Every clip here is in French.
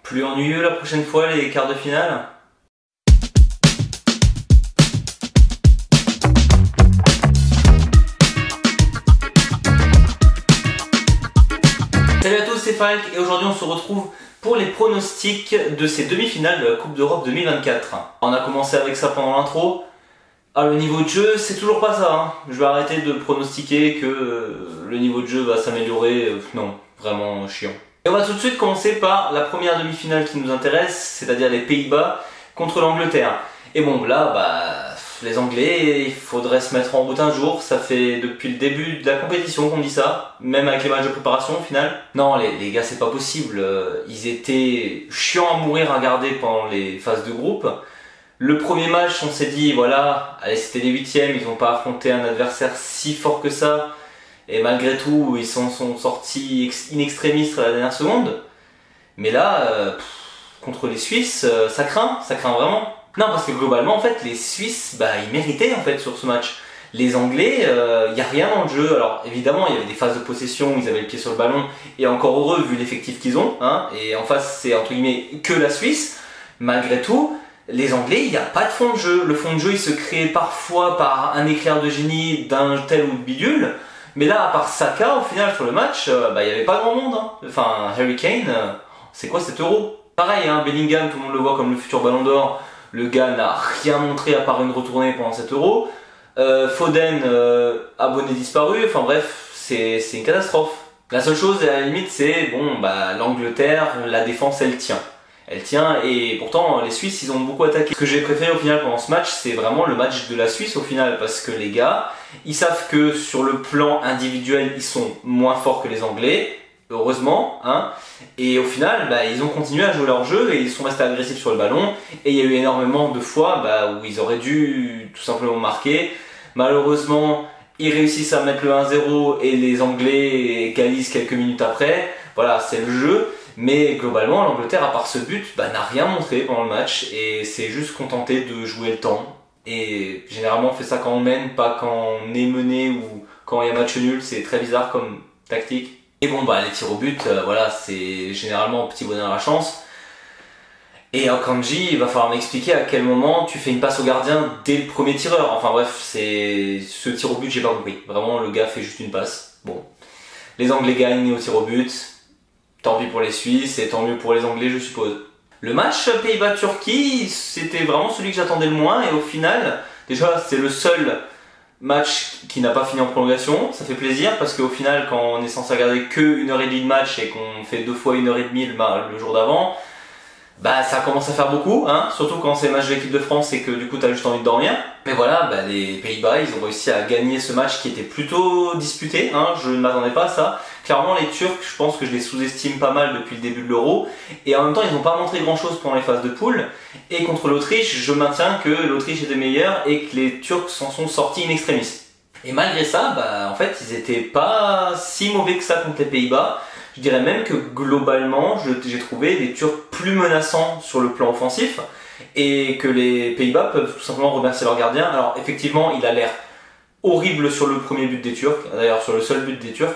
Plus ennuyeux la prochaine fois les quarts de finale? Salut à tous, c'est Falk et aujourd'hui on se retrouve pour les pronostics de ces demi-finales de la Coupe d'Europe 2024. On a commencé avec ça pendant l'intro. Ah, le niveau de jeu, c'est toujours pas ça, hein. Je vais arrêter de pronostiquer que le niveau de jeu va s'améliorer. Non, vraiment chiant. Et on va tout de suite commencer par la première demi-finale qui nous intéresse, c'est-à-dire les Pays-Bas contre l'Angleterre. Et bon, là, les Anglais, il faudrait se mettre en route un jour. Ça fait depuis le début de la compétition qu'on dit ça, même avec les matchs de préparation au final. Non, les gars, c'est pas possible. Ils étaient chiants à mourir à regarder pendant les phases de groupe. Le premier match, on s'est dit, voilà, allez, c'était les huitièmes, ils n'ont pas affronté un adversaire si fort que ça. Et malgré tout, ils sont sortis in extremis à la dernière seconde. Mais là, contre les Suisses, ça craint vraiment. Non, parce que globalement, en fait, les Suisses, ils méritaient en fait sur ce match. Les Anglais, il n'y a rien dans le jeu. Alors évidemment, il y avait des phases de possession, ils avaient le pied sur le ballon, et encore heureux vu l'effectif qu'ils ont. Hein, et en face, c'est entre guillemets que la Suisse. Malgré tout, les Anglais, il n'y a pas de fond de jeu. Le fond de jeu, il se crée parfois par un éclair de génie d'un tel ou de bidule. Mais là, à part Saka, au final, sur le match, il n'y avait pas grand monde. Hein. Enfin, Harry Kane, c'est quoi cet euro? Pareil, hein, Bellingham, tout le monde le voit comme le futur Ballon d'Or. Le gars n'a rien montré à part une retournée pendant cet euro. Foden, abonné disparu. Enfin bref, c'est une catastrophe. La seule chose, à la limite, c'est, l'Angleterre, la défense, elle tient. Elle tient et pourtant les Suisses ils ont beaucoup attaqué. Ce que j'ai préféré au final pendant ce match, c'est vraiment le match de la Suisse au final, parce que les gars, ils savent que sur le plan individuel ils sont moins forts que les Anglais, heureusement, hein. Et au final, ils ont continué à jouer leur jeu et ils sont restés agressifs sur le ballon. Et il y a eu énormément de fois où ils auraient dû tout simplement marquer. Malheureusement, ils réussissent à mettre le 1-0 et les Anglais égalisent quelques minutes après. Voilà, c'est le jeu. Mais globalement, l'Angleterre, à part ce but, n'a rien montré pendant le match et c'est juste contenté de jouer le temps. Et généralement, on fait ça quand on mène, pas quand on est mené ou quand il y a match nul. C'est très bizarre comme tactique. Et bon, les tirs au but, c'est généralement petit bonheur à la chance. Et Akanji, il va falloir m'expliquer à quel moment tu fais une passe au gardien dès le premier tireur. Enfin bref, c'est ce tir au but, j'ai pas compris. Vraiment, le gars fait juste une passe. Bon, les Anglais gagnent au tir au but. Tant pis pour les Suisses et tant mieux pour les Anglais, je suppose. Le match Pays-Bas-Turquie, c'était vraiment celui que j'attendais le moins et au final, déjà c'est le seul match qui n'a pas fini en prolongation. Ça fait plaisir parce qu'au final, quand on est censé regarder que 1h30 de match et qu'on fait 2 fois 1h30 le jour d'avant, ça commence à faire beaucoup, hein, surtout quand c'est le match de l'équipe de France et que du coup t'as juste envie de dormir. Mais voilà, les Pays-Bas, ils ont réussi à gagner ce match qui était plutôt disputé, hein, je ne m'attendais pas à ça. Clairement les Turcs, je pense que je les sous-estime pas mal depuis le début de l'Euro. Et en même temps, ils n'ont pas montré grand chose pendant les phases de poule. Et contre l'Autriche, je maintiens que l'Autriche était meilleure et que les Turcs s'en sont sortis in extremis. Et malgré ça, en fait, ils étaient pas si mauvais que ça contre les Pays-Bas. Je dirais même que globalement, j'ai trouvé les Turcs plus menaçants sur le plan offensif et que les Pays-Bas peuvent tout simplement remercier leur gardien. Alors effectivement, il a l'air horrible sur le premier but des Turcs, d'ailleurs sur le seul but des Turcs.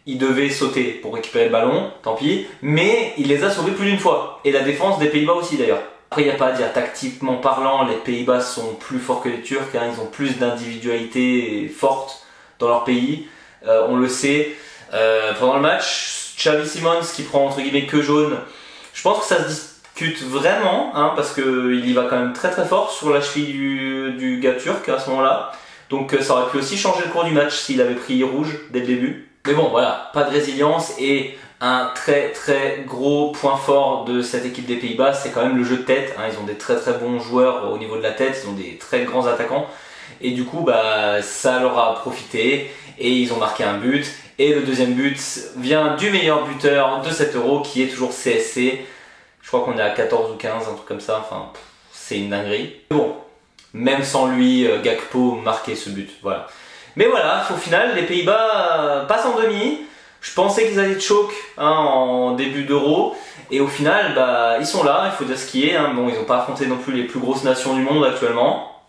Il devait sauter pour récupérer le ballon, tant pis, mais il les a sauvés plus d'une fois. Et la défense des Pays-Bas aussi d'ailleurs. Après, il n'y a pas à dire, tactiquement parlant, les Pays-Bas sont plus forts que les Turcs, hein, ils ont plus d'individualité forte dans leur pays, on le sait. Pendant le match, Xavi Simons qui prend entre guillemets que jaune, je pense que ça se discute vraiment, hein, parce qu'il y va quand même très très fort sur la cheville du gars turc à ce moment-là. Donc ça aurait pu aussi changer le cours du match s'il avait pris rouge dès le début. Mais bon, voilà, pas de résilience et un très très gros point fort de cette équipe des Pays-Bas, c'est quand même le jeu de tête. Hein, ils ont des très très bons joueurs au niveau de la tête, ils ont des très grands attaquants et du coup ça leur a profité et ils ont marqué un but. Et le deuxième but vient du meilleur buteur de cet Euro qui est toujours CSC. Je crois qu'on est à 14 ou 15, un truc comme ça, enfin c'est une dinguerie. Bon, même sans lui, Gakpo marquait ce but, voilà. Mais voilà, au final, les Pays-Bas passent en demi. Je pensais qu'ils allaient choke en début d'Euro. Et au final, ils sont là, il faut dire ce qui est. Hein. Bon, ils n'ont pas affronté non plus les plus grosses nations du monde actuellement.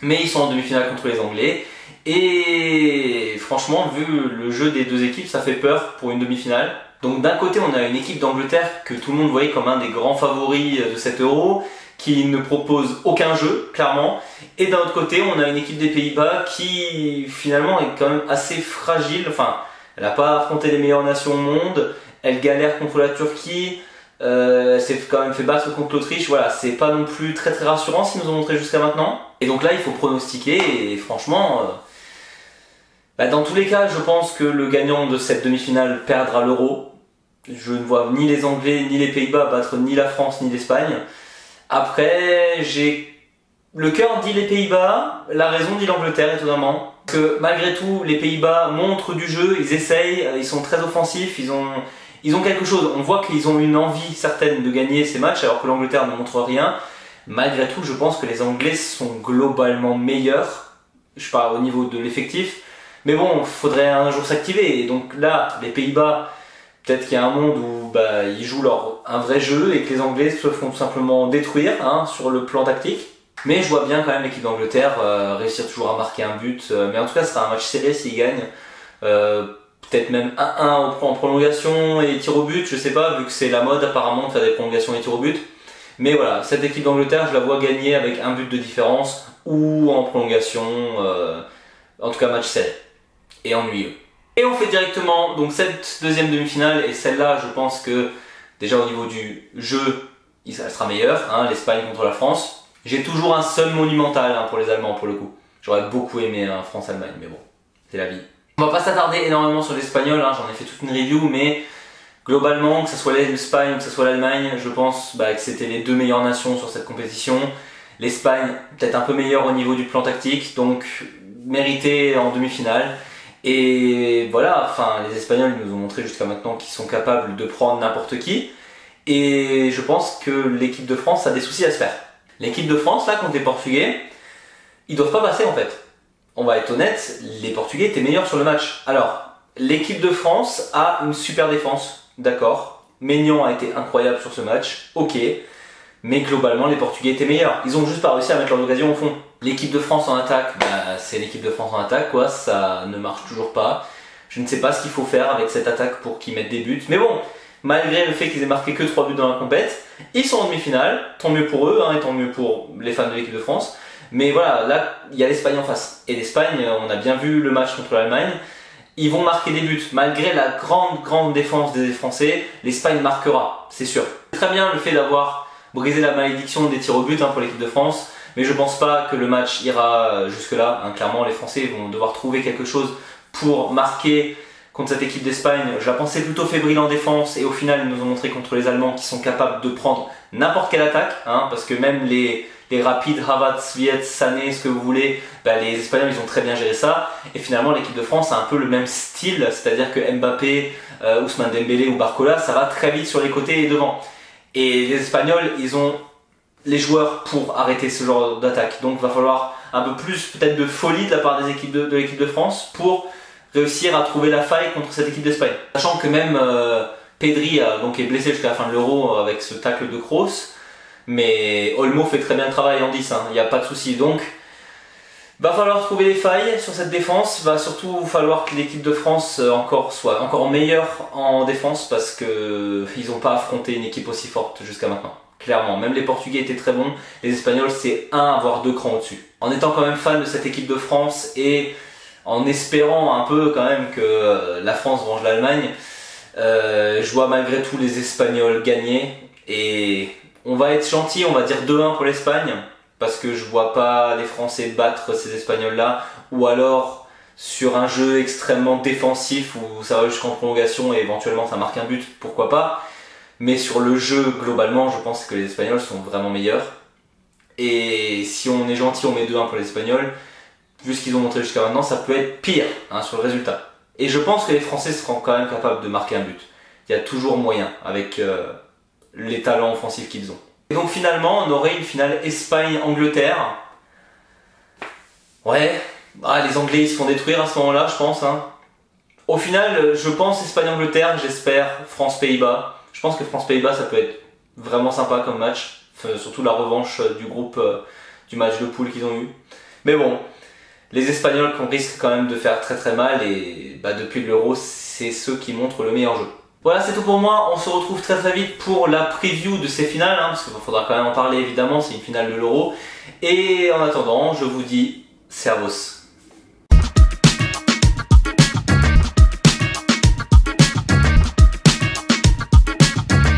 Mais ils sont en demi-finale contre les Anglais. Et franchement, vu le jeu des deux équipes, ça fait peur pour une demi-finale. Donc d'un côté, on a une équipe d'Angleterre que tout le monde voyait comme un des grands favoris de cet Euro, qui ne propose aucun jeu, clairement. Et d'un autre côté, on a une équipe des Pays-Bas qui finalement est quand même assez fragile. Enfin, elle n'a pas affronté les meilleures nations au monde, elle galère contre la Turquie, elle s'est quand même fait battre contre l'Autriche. Voilà, c'est pas non plus très rassurant ce qu'ils nous ont montré jusqu'à maintenant. Et donc là, il faut pronostiquer et franchement... dans tous les cas, je pense que le gagnant de cette demi-finale perdra l'Euro. Je ne vois ni les Anglais ni les Pays-Bas battre ni la France ni l'Espagne. Après, le cœur dit les Pays-Bas, la raison dit l'Angleterre étonnamment. Parce que malgré tout, les Pays-Bas montrent du jeu, ils essayent, ils sont très offensifs, ils ont quelque chose. On voit qu'ils ont une envie certaine de gagner ces matchs alors que l'Angleterre ne montre rien. Malgré tout, je pense que les Anglais sont globalement meilleurs. Je parle au niveau de l'effectif. Mais bon, il faudrait un jour s'activer. Et donc là, les Pays-Bas, peut-être qu'il y a un monde où ils jouent un vrai jeu et que les Anglais se font tout simplement détruire sur le plan tactique. Mais je vois bien quand même l'équipe d'Angleterre réussir toujours à marquer un but. Mais en tout cas, ce sera un match serré s'ils gagnent. Peut-être même 1-1 en prolongation et tir au but, je sais pas, vu que c'est la mode apparemment de faire des prolongations et tirs au but. Mais voilà, cette équipe d'Angleterre, je la vois gagner avec un but de différence ou en prolongation. En tout cas, match serré et ennuyeux. Et on fait directement donc cette deuxième demi-finale, et celle-là je pense que déjà au niveau du jeu elle sera meilleure, l'Espagne contre la France. J'ai toujours un seum monumental pour les Allemands pour le coup. J'aurais beaucoup aimé France-Allemagne, mais bon, c'est la vie. On va pas s'attarder énormément sur l'Espagnol, j'en ai fait toute une review, mais globalement, que ce soit l'Espagne ou que ce soit l'Allemagne, je pense que c'était les deux meilleures nations sur cette compétition. L'Espagne peut-être un peu meilleure au niveau du plan tactique, donc mérité en demi-finale. Et voilà, les Espagnols nous ont montré jusqu'à maintenant qu'ils sont capables de prendre n'importe qui. Et je pense que l'équipe de France a des soucis à se faire. L'équipe de France, là, contre les Portugais, ils doivent pas passer en fait. On va être honnête, les Portugais étaient meilleurs sur le match. Alors, l'équipe de France a une super défense, d'accord. Maignan a été incroyable sur ce match, ok. Mais globalement, les Portugais étaient meilleurs. Ils ont juste pas réussi à mettre leur occasion au fond. L'équipe de France en attaque, c'est l'équipe de France en attaque, quoi. Ça ne marche toujours pas. Je ne sais pas ce qu'il faut faire avec cette attaque pour qu'ils mettent des buts. Mais bon, malgré le fait qu'ils aient marqué que 3 buts dans la compète, ils sont en demi-finale. Tant mieux pour eux, et tant mieux pour les fans de l'équipe de France. Mais voilà, là, il y a l'Espagne en face. Et l'Espagne, on a bien vu le match contre l'Allemagne. Ils vont marquer des buts. Malgré la grande défense des Français, l'Espagne marquera, c'est sûr. C'est très bien le fait d'avoir brisé la malédiction des tirs au but pour l'équipe de France. Mais je pense pas que le match ira jusque-là. Clairement, les Français vont devoir trouver quelque chose pour marquer contre cette équipe d'Espagne. Je la pensais plutôt fébrile en défense et au final, ils nous ont montré contre les Allemands qu'ils sont capables de prendre n'importe quelle attaque. Parce que même les rapides, Havertz, Viet, Sané, ce que vous voulez, les Espagnols, ils ont très bien géré ça. Et finalement, l'équipe de France a un peu le même style, c'est-à-dire que Mbappé, Ousmane Dembélé ou Barcola, ça va très vite sur les côtés et devant. Et les Espagnols, ils ont les joueurs pour arrêter ce genre d'attaque. Donc il va falloir un peu plus peut-être de folie de la part des équipes de l'équipe de France pour réussir à trouver la faille contre cette équipe d'Espagne. Sachant que même Pedri est blessé jusqu'à la fin de l'Euro avec ce tacle de Kroos, mais Olmo fait très bien le travail en 10, il n'y a pas de souci. Donc va falloir trouver les failles sur cette défense, va surtout falloir que l'équipe de France soit encore meilleure en défense parce qu'ils n'ont pas affronté une équipe aussi forte jusqu'à maintenant. Clairement, même les Portugais étaient très bons, les Espagnols c'est 1 voire 2 crans au-dessus. En étant quand même fan de cette équipe de France et en espérant un peu quand même que la France venge l'Allemagne, je vois malgré tout les Espagnols gagner et on va être gentil, on va dire 2-1 pour l'Espagne parce que je vois pas les Français battre ces Espagnols là, ou alors sur un jeu extrêmement défensif où ça va jusqu'en prolongation et éventuellement ça marque un but, pourquoi pas. Mais sur le jeu, globalement, je pense que les Espagnols sont vraiment meilleurs. Et si on est gentil, on met 2-1 pour les Espagnols. Vu ce qu'ils ont montré jusqu'à maintenant, ça peut être pire sur le résultat. Et je pense que les Français seront quand même capables de marquer un but. Il y a toujours moyen avec les talents offensifs qu'ils ont. Et donc finalement, on aurait une finale Espagne-Angleterre. Ouais, les Anglais ils se font détruire à ce moment-là, je pense. Au final, je pense Espagne-Angleterre, j'espère France-Pays-Bas. Je pense que France-Pays-Bas, ça peut être vraiment sympa comme match. Surtout la revanche du groupe du match de poule qu'ils ont eu. Mais bon, Les Espagnols qu'on risque quand même de faire très très mal et depuis l'Euro, c'est ceux qui montrent le meilleur jeu. Voilà, c'est tout pour moi. On se retrouve très très vite pour la preview de ces finales, parce qu'il faudra quand même en parler évidemment, c'est une finale de l'Euro. Et en attendant, je vous dis servus.